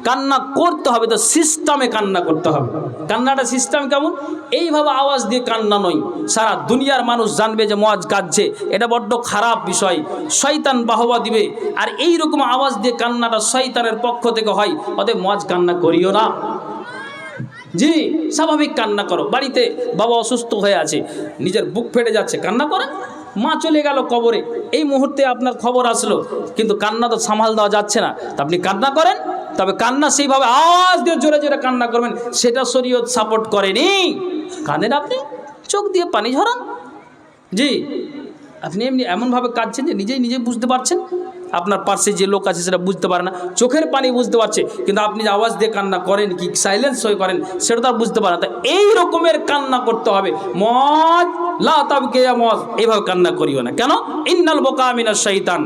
কান্না করতে হবে, তো সিস্টেমে কান্না করতে হবে। কান্নাটা সিস্টেম কেমন? এইভাবে আওয়াজ দিয়ে কান্না নয়, সারা দুনিয়ার মানুষ জানবে যে মুআজ কাঁদছে, এটা বড্ড খারাপ বিষয়, শয়তান বাহবা দিবে। আর এই রকম আওয়াজ দিয়ে কান্নাটা শয়তানের পক্ষ থেকে হয়। অতএব মুআজ কান্না করিও না, জি স্বাভাবিক কান্না করো। বাড়িতে বাবা অসুস্থ হয়ে আছে, নিজের বুক ফেটে যাচ্ছে, কান্না করেন। মা চলে গেল কবরে, এই মুহূর্তে আপনার খবর আসলো, কিন্তু কান্না তো সামাল দেওয়া যাচ্ছে না, তা আপনি কান্না করেন। তবে কান্না সেইভাবে আওয়াজ দিয়ে জোরে জোরে কান্না করবেন, সেটা শরীয়ত সাপোর্ট করেনি। কাঁদেন আপনি, চোখ দিয়ে পানি ঝরান, জি আপনি এমনি এমনভাবে কাঁদছেন যে নিজেই বুঝতে পারছেন, আপনার পাশে যে লোক আছে সেটা বুঝতে পারে না, চোখের পানি বুঝতে পারছে, কিন্তু আপনি যে আওয়াজ দিয়ে কান্না করেন কি সাইলেন্স হয়ে করেন সেটা তো আর বুঝতে পারে না। তা এই রকমের কান্না করতে হবে। মুআজ লা তাবকি ইয়া মুআজ, এইভাবে কান্না করিও না। কেন? ইন্নাল বুকা মিনাশ শাইতান,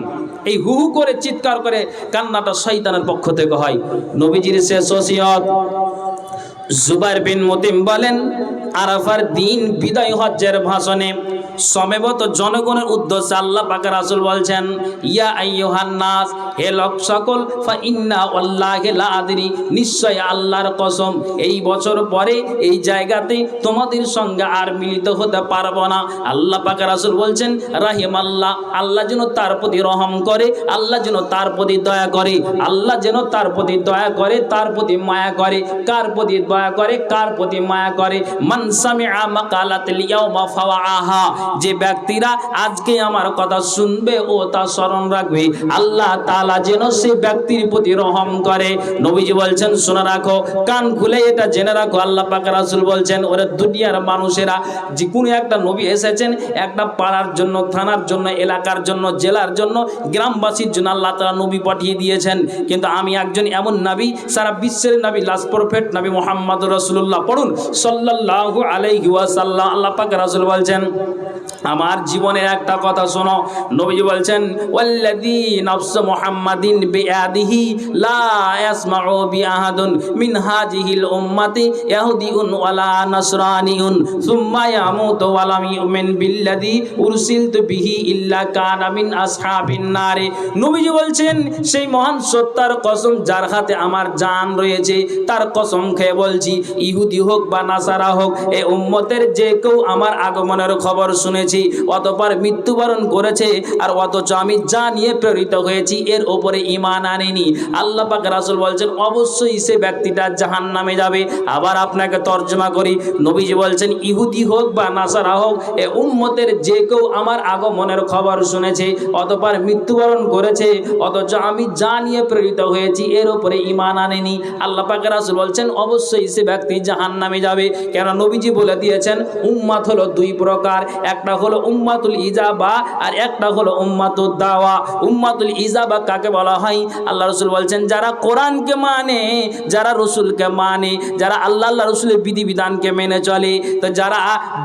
এই হু হু করে চিৎকার করে কান্নাটা শয়তানের পক্ষ থেকে হয়। নবীজির শেষ ওসিয়ত। জুবাইর বিন মুতিম বলেন, আরাফার দিন বিদায় হজ্জের ভাষণে সমবেত জনগণের উদ্দেশ্যে আল্লাহ পাক রাসূল বলছেন, ইয়া আইয়ুহান নাস, হে লোক সকল, ফা ইন্না ওয়াল্লাহি লা আদরি, নিশ্চয় আল্লাহর কসম এই বছর পরে এই জায়গাতে তোমাদের সঙ্গে আর মিলিত হতে পারবো না। আল্লাহ পাক রাসূল বলছেন, রাহিমাল্লাহ, আল্লাহ যেন তার প্রতি রহম করে, আল্লাহ যেন তার প্রতি দয়া করে, আল্লাহ যেন তার প্রতি দয়া করে, তার প্রতি মায়া করে। কার প্রতি দয়া করে, কার প্রতি মায়া করে? মান সামিআ মাকালাতিল ইয়াউমা ফাওয়াআহা, যে ব্যক্তিরা আজকে আমার কথা শুনবে ও তা স্মরণ রাখবে, আল্লাহ তাআলা যেন সেই ব্যক্তির প্রতি রহম করে। নবীজি বলছেন শুনে রাখো, কান খুলে এটা জেনে রাখো, আল্লাহ পাক রাসূল বলছেন ওরে দুনিয়ার মানুষেরা, যে কোনো একটা নবী এসেছেন একটা পাড়ার জন্য, থানার জন্য, এলাকার জন্য, জেলার জন্য, গ্রামবাসীর জন্য আল্লাহ তাআলা নবী পাঠিয়ে দিয়েছেন। কিন্তু আমি একজন এমন নবী, সারা বিশ্বের নবী, লাস্ট প্রফেট নবী মুহাম্মদুর রাসূলুল্লাহ, পড়ুন সাল্লাল্লাহু আলাইহি ওয়াসাল্লাম। আল্লাহ পাক রাসূল বলছেন আমার জীবনের একটা কথা শোনো। নবীজি বলছেন ওয়াল্লাযী নাফসু মুহাম্মাদিন বিয়াদিহি লা ইয়াসমাউ বিআহাদুন মিন হাযিহিল উম্মতি ইয়াহুদিউন ওয়ালা নাসরানিউন সুম্মা ইয়ামুতু ওয়া লাম ইউমিন বিল্লাযী উরসিলতু বিহি ইল্লা কানা মিন আসহাবিন নারে। নবীজি বলছেন সেই মহান সত্তার কসম যার হাতে আমার জান রয়েছে, তার কসম খেয়ে বলছি, ইহুদি হোক বা নাসারা হোক, এই উম্মতের যে কেউ আমার আগমনের খবর শুনেছে অতঃপর মৃত্যুবরণ করেছে আর অথচ আমি যা নিয়ে প্রেরিত হয়েছি এর উপরে ঈমান আনেনি, আল্লাহ পাক রাসূল বলছেন অবশ্যই সে ব্যক্তিটা জাহান্নামে যাবে। আবার আপনাকে তর্জমা করি, নবীজি বলছেন ইহুদি হোক বা নাসারা হোক, এ উম্মতের যে কেউ আমার আগমনের খবর শুনেছে অতঃপর মৃত্যুবরণ করেছে অথচ আমি যা নিয়ে প্রেরিত হয়েছি এর উপরে ঈমান আনেনি, আল্লাহ পাক রাসূল বলছেন অবশ্যই সে ব্যক্তি জাহান্নামে যাবে। কেন নবীজি বলে দিয়েছেন উম্মাত হলো দুই প্রকার, একটা হলো উম্মাতুল ইজাবা আর একটা হলো উম্মাতুদ দাওয়া। উম্মাতুল ইজাবা কাকে বলা হয়? আল্লাহ রাসূল বলছেন যারা কোরআনকে মানে, যারা রসুলকে মানে, যারা আল্লাহ রসুলের বিধিবিধানকে মেনে চলে। তো যারা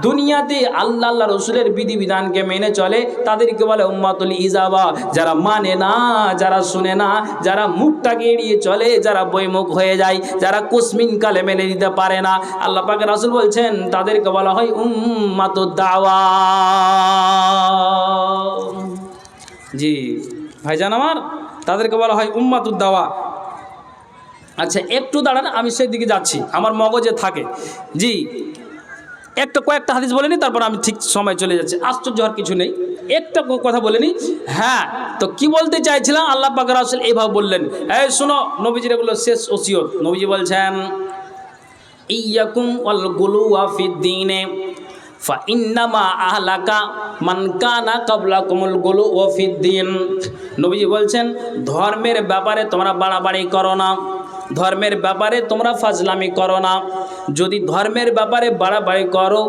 দুনিয়াতে আল্লাহ রসুলের বিধিবিধানকে মেনে চলে তাদেরকে বলে উম্মাতুল ইজাবা। যারা মানে না, যারা শুনে না, যারা মুখটাকে এড়িয়ে চলে, যারা বইমুখ হয়ে যায়, যারা কুসমিন কালে মেনে নিতে পারে না, আল্লাহ পাক রাসূল বলছেন তাদেরকে বলা হয় উম্মাতুদ দাওয়া। জি ভাইজান আমার, তাদেরকে বলা হয় উম্মাতুদ দাওয়া। আচ্ছা একটু দাঁড়ান, আমি সেই দিকে যাচ্ছি, আমার মগজে থাকে। জি একটা কয়েকটা হাদিস বলে নি, তারপর আমি ঠিক সময় চলে যাচ্ছি, আশ্চর্য হওয়ার কিছু নেই। একটা কথা বলে নি। হ্যাঁ, তো কি বলতে চাইছিলাম, আল্লাহ পাক রাসূল এইভাবে বললেন, এই শোনো, নবীজির এগুলো শেষ ওসিয়ত। নবীজি বলছেন ইয়াকুম ওয়াল গুলুওয়া ফিদ্দীনে ফাইন্নামা আহলাকা মান কানা ক্বাবলাকুমুল গুলুওয়া ফিদ্দীন। নবীজি বলছেন ধর্মের ব্যাপারে তোমরা বাড়াবাড়ি করো না, ধর্মের ব্যাপারে তোমরা ফাজলামি করো না। যদি ধর্মের ব্যাপারে বাড়াবাড়ি করো,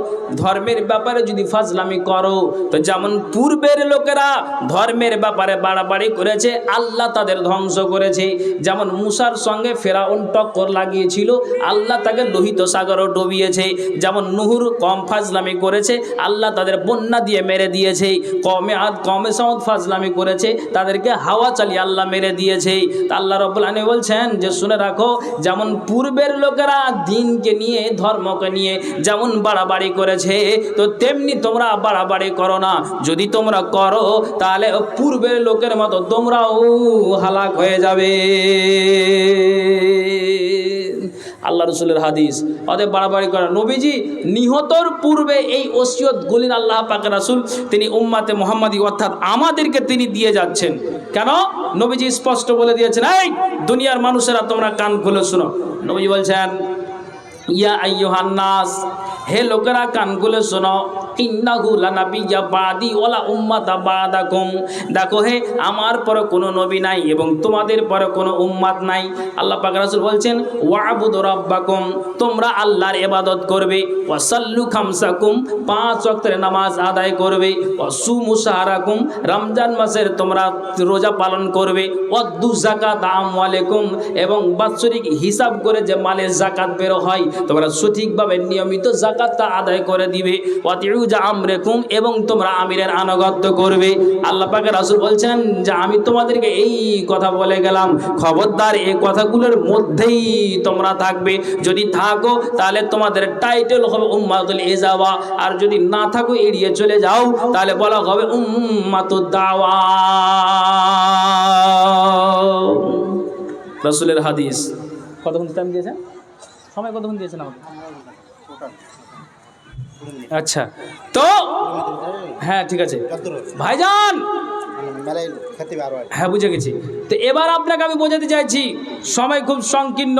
ধর্মের ব্যাপারে যদি ফাজলামি করো, তো যেমন পূর্বের লোকেরা ধর্মের ব্যাপারে বাড়াবাড়ি করেছে আল্লাহ তাদের ধ্বংস করেছে। যেমন মুসার সঙ্গে ফেরাউন টক্কর লাগিয়েছিল, আল্লাহ তাকে লোহিত সাগরও ডুবিয়েছে। যেমন নুহুর কম ফাজলামি করেছে, আল্লাহ তাদের বন্যা দিয়ে মেরে দিয়েছে। কমে আদ কমে সামদ ফাজলামি করেছে, তাদেরকে হাওয়া চালিয়ে আল্লাহ মেরে দিয়েছে। তা আল্লাহ রাব্বুল আলামিন বলছেন যে শুনে রাখো, যেমন পূর্বের লোকেরা দিনকে নিয়ে, ধর্মকে নিয়ে যেমন বাড়াবাড়ি করেছে, তো তেমনি তোমরা বাড়াবাড়ি করো না। যদি তোমরা করো তাহলে পূর্বের লোকের মতো তোমরাও হালাক হয়ে যাবে। আল্লাহ রসুলের হাদিস। অতএব বাড়াবাড়ি করা। নবীজি নিহতর পূর্বে এই ওসিয়তগুলি আল্লাহ পাক রাসূল তিনি উম্মাতে মুহাম্মাদি অর্থাৎ আমাদেরকে তিনি দিয়ে যাচ্ছেন। কেন? নবীজি স্পষ্ট বলে দিয়েছেন, এই দুনিয়ার মানুষেরা তোমরা কান খুলে শোনো। নবীজি বলছেন ইয়া আইয়ুহান নাস, হে লোকেরা কান খুলে শোনো, ইন্নাহু লানাবিয়্যা বাদি ওয়ালা উম্মাতা বাদাকুম। দেখো হে, আমার পরে কোনো নবী নাই এবং তোমাদের পরে কোনো উম্মাত নাই। আল্লাহ পাক রাসূল বলছেন ওয়াবুদু রাব্বাকুম, তোমরা আল্লাহর ইবাদত করবে। ওয়াসাল্লু খামসাকুম, 5 ওয়াক্তের নামাজ আদায় করবে। ওয়াসুমু শাহরাকুম, রমজান মাসের তোমরা রোজা পালন করবে। ওয়াদ্দু যাকাত আমওয়ালিকুম, এবং বাৎসরিক হিসাব করে যে মালের যাকাত বের হয় তোমরা সঠিকভাবে নিয়মিত যাকাতটা আদায় করে দিবে। ওয়াতিউ আমরেকুম, এবং তোমরা আমিরের আনুগত্য করবে। আল্লাহ পাকের রাসূল বলছেন যে আমি তোমাদেরকে এই কথা বলে গেলাম, খবরদার এই কথাগুলোর মধ্যেই তোমরা থাকবে। যদি থাকো তাহলে তোমাদের টাইটেল হবে উম্মাতুল ইজাবা, আর যদি না থাকো এড়িয়ে চলে যাও তাহলে বলা হবে উম্মাতুদ দাওয়া। রাসূলের হাদিস। কতক্ষণ টাইম দিয়েছেন? সময় কতক্ষণ দিয়েছেন আমাকে? আচ্ছা, তো হ্যাঁ ঠিক আছে ভাইজান, হ্যাঁ বুঝে গেছি। তো এবার আপনাকে আমি বোঝাতে চাইছি, সময় খুব সংকীর্ণ।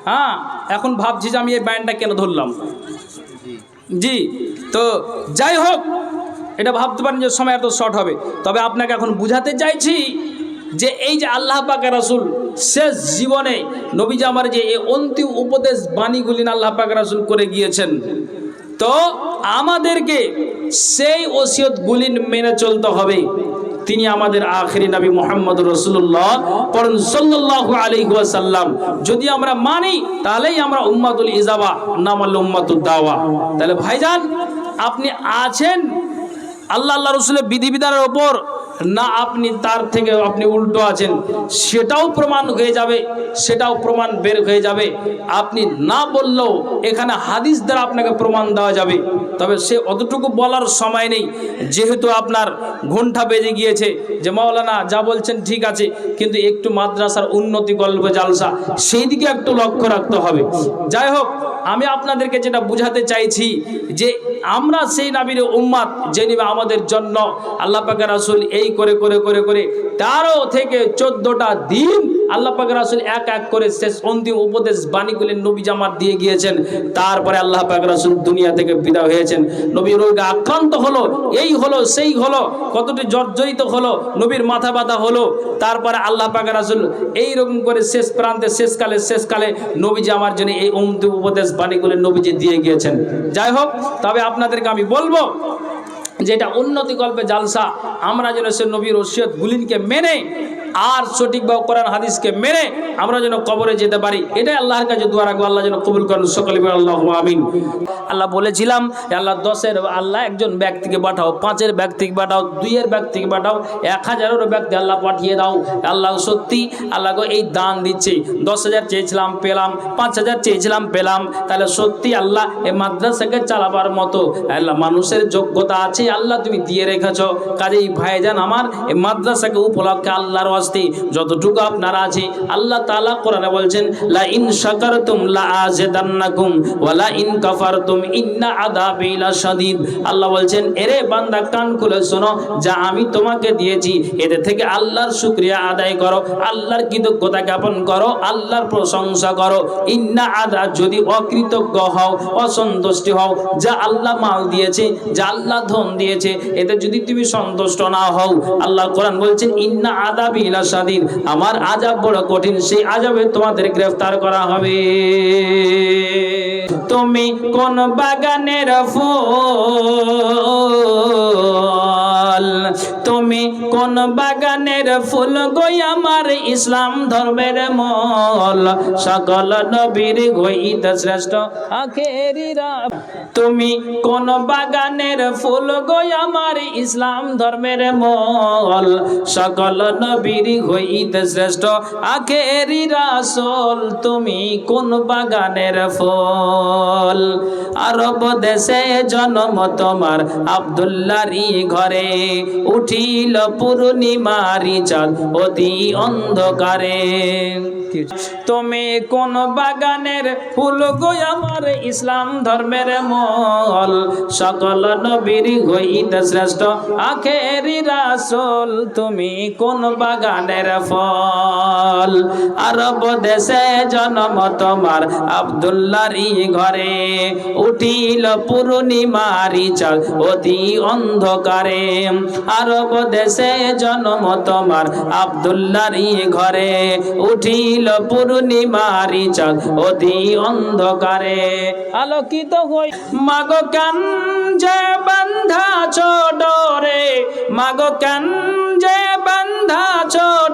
হ্যাঁ, এখন ভাবছি যে আমি এই ব্যান্ডটা কেন ধরলাম। জি, তো যাই হোক, এটা ভাবতে পারেন যে সময় এত শর্ট হবে, তবে আপনাকে এখন বুঝাতে চাইছি যে এই যে আল্লাহ পাকের রাসূল শেষ জীবনে নবীজি আমার যে এই অন্তিম উপদেশ বাণীগুলি আল্লাহ পাকের রাসূল করে গিয়েছেন, তো আমাদেরকে সেই ওসিয়তগুলি মেনে চলতে হবে। তিনি আমাদের আখেরি নবী মুহাম্মদ রাসূলুল্লাহ সাল্লাল্লাহু আলাইহি ওয়াসাল্লাম। যদি আমরা মানি তাহলেই আমরা উম্মাতুল ইজাবা, না মানলে উম্মাতুদ দাওয়া। তাহলে ভাইজান, আপনি আছেন আল্লাহ রাসূলের বিধিবিধানের ওপর, না আপনি তার থেকে আপনি উল্টো আছেন, সেটাও প্রমাণ হয়ে যাবে, সেটাও প্রমাণ বের হয়ে যাবে। আপনি না বললেও এখানে হাদিস দ্বারা আপনাকে প্রমাণ দেওয়া যাবে। তবে সে অতটুকু বলার সময় নেই, যেহেতু আপনার ঘন্টা বেজে গিয়েছে যে মাওলানা যা বলছেন ঠিক আছে, কিন্তু একটু মাদ্রাসার উন্নতি গল্প জালসা সেই দিকে একটু লক্ষ্য রাখতে হবে। যাই হোক, আমি আপনাদেরকে যেটা বুঝাতে চাইছি যে আমরা সেই নবীর উম্মত, যে নবী আমাদের জন্য আল্লাহ পাকের রাসূল এই করে করে করে করে 13 থেকে 14টা দিন আল্লাহ পাকের রাসূল এক এক করে শেষ অন্তিম উপদেশ বাণীগুলি নবী জামাত দিয়ে গিয়েছেন। তারপরে আল্লাহ পাকের রাসূল দুনিয়া থেকে বিদায় হয়েছেন। নবী রোগে আক্রান্ত হলো, এই হলো সেই হলো, কতটি জর্জরিত হলো, নবীর মাথা ব্যথা হলো। তারপরে আল্লাহ পাকের রাসূল এইরকম করে শেষ প্রান্তে শেষকালে নবীজি আমার জন্য এই অন্তিম উপদেশ বাণীগুলি নবীজি দিয়ে গিয়েছেন। যাই হোক, তবে আপনাদেরকে আমি বলবো যেটা উন্নতি গল্পে জালসা, আমরা যেন সে নবীর ওসিয়তগুলিকে মেনে আর সঠিকভাবে কোরআন হাদিসকে মেনে আমরা যেন কবরে যেতে পারি, এটাই আল্লাহর কাছে দোয়া রাখবো। আল্লাহ যেন কবুল করেন, সকলে বলেন আল্লাহুম্মা আমিন। আল্লাহ বলেছিলাম আল্লাহ 10-এর আল্লাহ একজন ব্যক্তিকে পাঠাও, 5-এর ব্যক্তিকে পাঠাও, 2-এর ব্যক্তিকে পাঠাও, 1000-এরও ব্যক্তি আল্লাহ পাঠিয়ে দাও। আল্লাহ সত্যি আল্লাহকে এই দান দিচ্ছে, 10,000 চেয়েছিলাম পেলাম, 5,000 চেয়েছিলাম পেলাম। তাহলে সত্যি আল্লাহ এই মাদ্রাসাকে চালাবার মতো আল্লাহ মানুষের যোগ্যতা আছে, আল্লাহ তুমি দিয়ে রেখেছ। কাজেই ভাইজান আমার এই মাদ্রাসাকে উপলক্ষে আল্লাহর ওয়াস্তে যতটুকু আপনারা আছে, আল্লাহ তাআলা কোরআনে বলছেন লা ইন শাকারতুম লা আযিদান্নাকুম ওয়া লা ইন কাফারতুম ইন্না আযাবি লাশাদীদ। আল্লাহ বলছেন এরে বান্দা কান খুলে শোনো, যা আমি তোমাকে দিয়েছি এদের থেকে আল্লাহর শুকরিয়া আদায় করো, আল্লাহর কৃতজ্ঞতা জ্ঞাপন করো, আল্লাহর প্রশংসা করো। ইন্না আযা, যদি অকৃতজ্ঞ হও, অসন্তুষ্টি হও, যা আল্লাহ মাল দিয়েছে, যা আল্লাহ ধন দিয়েছে, এতে যদি তুমি সন্তুষ্ট না হও, আল্লাহ কোরআন বলছেন ইন্না আযাবি লাশাদীদ, আমার আযাব বড় কঠিন, সেই আযাবে তোমাদের গ্রেফতার করা হবে। তুমি কোন বাগানের ফুল, তুমি কোন বাগানের ফুল গো আমার ইসলাম ধর্মের মল, সকল নবীর গইতে শ্রেষ্ঠ আখেরি রাব। তুমি কোন বাগানের ফুল গো আমার ইসলাম ধর্মের মল, সকল নবীর হইতে শ্রেষ্ঠ আখেরি রাসূল। তুমি কোন বাগানের ফুল, আরব দেশে জন্ম তোমার আব্দুল্লাহরই ঘরে, উঠিল পূর্ণিমারি চাঁদ অতি অন্ধকারে। তুমি কোন বাগানের ফুল গো আমার ইসলাম ধর্মের মল, সকল নবীর হইতে শ্রেষ্ঠ আখেরি রাসূল। তুমি কোন বাগানের ফল, আরব দেশে জন্ম তোমার আব্দুল্লাহরই ঘরে, উঠিল পূর্ণিমারি চাঁদ অতি অন্ধকারে। আরব দেশে জন্ম তোমার আব্দুল্লাহরই ঘরে, উঠিল পূর্ণিমারি চাঁদ অতি অন্ধকারে। আলোকিত হই মাগো কেন যে বান্ধা ডোরে, মাগো কেন যে বান্ধা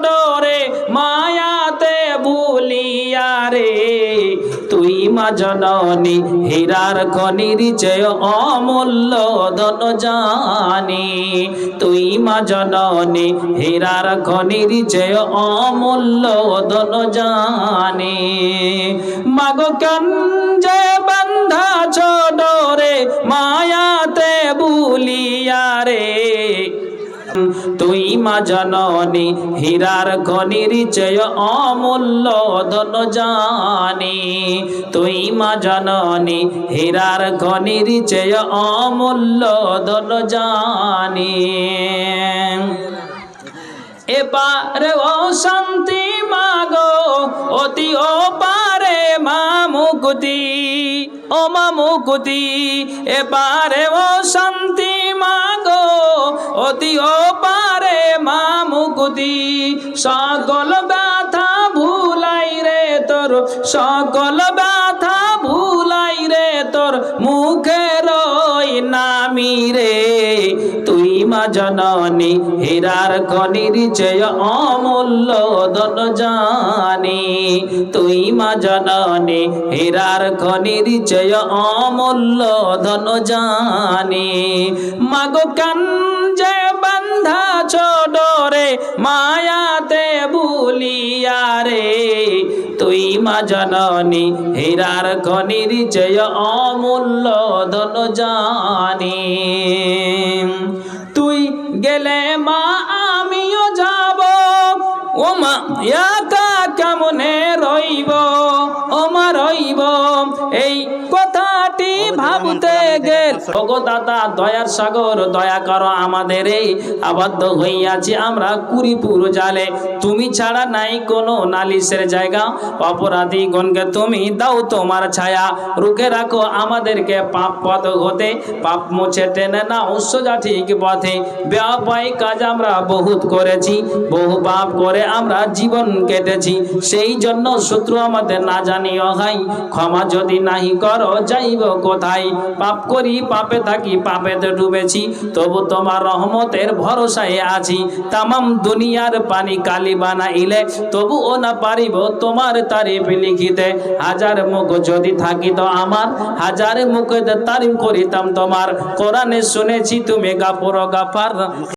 ডোরে, মায়াতে ভুলিয়া রে। তুই মা জননী হীরার খনির চেয়ে অমূল্য ধন জানি, তুই মা জননী হীরার খনির চেয়ে অমূল্য ধন জানি। মাগো কেন যে বান্ধা ডোরে, মায়াতে ভুলিয়া রে। তুই মা জননী হীরার খনির চেয়ে অমূল্য ধন জানি, তুই মা জননী হীরার খনির চেয়ে অমূল্য ধন জানি। এপারে ও শান্তি মাগো অতি ও পারে মা মুকুতি, ও মা মুকুতি। এপারে ও শান্তি মাগো অতিও পারে মা মুকুতি সকল ব্যথা ভুলাই রে তোর সকল ব্যথা ভুলাই রে তোর মুখের ওই নামি রে তুই মা জননী হীরার খনির চেয়ে অমূল্য ধন জানি তুই মা জননী হীরার খনির চেয়ে অমূল্য ধন জানি মাগো কাঞ্জে বান্ধা ছোডরে মায়াতে ভুলিয়া রে তুই মা জননী হীরার খনির চেয়ে অমূল্য ধন জানি তুই গেলে মা আমিও যাব ও মা একা কেমনে রইব ও মা রইব এই কথাটি ভাবতে গেল ওগো দাদা দয়ার সাগর দয়া করো আমাদের এই আবদ্ধ হইয়াছি আমরা কুড়িপুর জালে তুমি ছাড়া নাই কোনো নালিশের জায়গা অপরাধী গণকে তুমি দাও তোমার ছায়া রুখে রাখো আমাদেরকে পাপ পথ হতে পাপ মুছে টেনে না সোজা ঠিক পথে বেআপাই কাজ আমরা বহুত করেছি বহু পাপ করে আমরা জীবন কেটেছি সেই জন্য শত্রু আমাদের না জানিও হাই ক্ষমা যদি নাহি করো যাইব কোথায় পাপ করি পাপে থাকি পাপেতে ডুবেছি তবু তোমার রহমতের ভরসায় আছি তামাম দুনিয়ার পানি কালি বানাইলে তবু ও না পারিব তোমার তারিফ লিখিতে হাজার মুখ যদি থাকিত আমার হাজার মুখে তারিফ করিতাম তোমার কোরআনে শুনেছি তুমি গাফুর গাফার